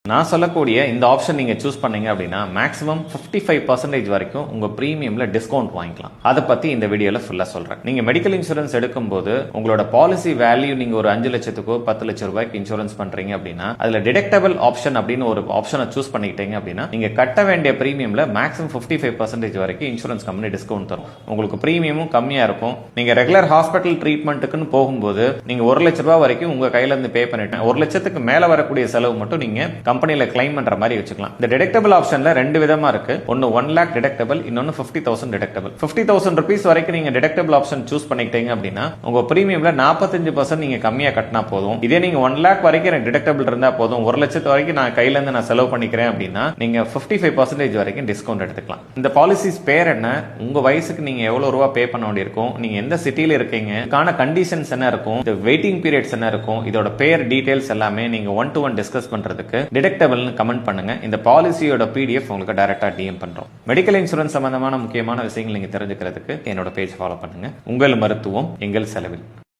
நான் சொல்லக்கூடிய இந்த ஆப்ஷன் நீங்க சூஸ் பண்ணீங்க அப்படின்னா மேக்ஸிமம் 55% வரைக்கும் உங்க பிரீமியம்ல டிஸ்கவுண்ட் வாங்கிக்கலாம். அதை பத்தி இந்த வீடியோல ஃபுல்லா சொல்றேன். நீங்க மெடிக்கல் இன்சூரன்ஸ் எடுக்கும்போது உங்களோட பாலிசி வேல்யூ நீங்க ஒரு 5 லட்சத்துக்கோ 10 லட்சம் ரூபாய்க்கு இன்சூரன்ஸ் பண்றீங்க அப்படின்னா அதுல டிடக்டபிள் ஆப்ஷன் அப்படின்னு ஒரு ஆப்ஷனை சூஸ் பண்ணிக்கிட்டீங்க அப்படின்னா நீங்க கட்ட வேண்டிய பிரீமியம்ல மேக்ஸிமம் 55% வரைக்கும் இன்சூரன்ஸ் கம்பெனி டிஸ்கவுண்ட் தரும். உங்களுக்கு பிரீமியமும் கம்மியா இருக்கும். நீங்க ரெகுலர் ஹாஸ்பிட்டல் ட்ரீட்மெண்ட்டுக்குன்னு போகும்போது நீங்க 1 லட்ச ரூபாய் வரைக்கும் உங்க கையில இருந்து பே பண்ணிட்டு 1 லட்சத்துக்கு மேல வரக்கூடிய செலவு மட்டும் நீங்க கம்பெனில கிளைம் பண்ற மாதிரி வச்சுக்கலாம். இந்த டிடக்டபிள் ஆப்ஷன்ல 2 விதமா இருக்கு. ஒன்னு 1 lakh டிடக்டபிள், இன்னொன்னு 50,000 டிடக்டபிள். 50,000 rupees வரைக்கும் நீங்க டிடக்டபிள் ஆப்ஷன் சூஸ் பண்ணிக்கிட்டீங்க அப்படின்னா உங்க பிரீமியம்ல 45% நீங்க கம்மியா கட்டினா போதும். இதே நீங்க 1 lakh வரைக்கும் எனக்கு டிடக்டபிள் இருந்தா போதும், 1 லட்சத்து வரைக்கும் நான் கையில இருந்து நான் செலவு பண்ணிக்கிறேன் அப்படின்னா நீங்க 55% வரைக்கும் டிஸ்கவுண்ட் எடுத்துக்கலாம். இந்த பாலிசிஸ் பேர் என்ன, உங்க வயசுக்கு நீங்க எவ்வளவு ரூபா பே பண்ண வேண்டியிருக்கும், நீங்க எந்த சிட்டில இருக்கீங்க, இதுக்கான கண்டிஷன்ஸ் என்ன இருக்கும், இந்த வெயிட்டிங் பீரியட்ஸ் என்ன இருக்கும், இதோட பேர் டீடைல்ஸ் எல்லாமே நீங்க 1-to-1 டிஸ்கஸ் பண்றதுக்கு டிடக்டபிள்னு கமெண்ட் பண்ணுங்க. இந்த பாலிசியோட பிடிஎஃப் உங்களுக்கு டைரக்டா டிஎம் பண்றோம். மெடிக்கல் இன்சூரன்ஸ் சம்பந்தமான முக்கியமான விஷயங்கள் நீங்க தெரிஞ்சுக்கிறதுக்கு என்னோட பேஜ் ஃபாலோ பண்ணுங்க. உங்கள் மருத்துவம் எங்கள் செலவில்.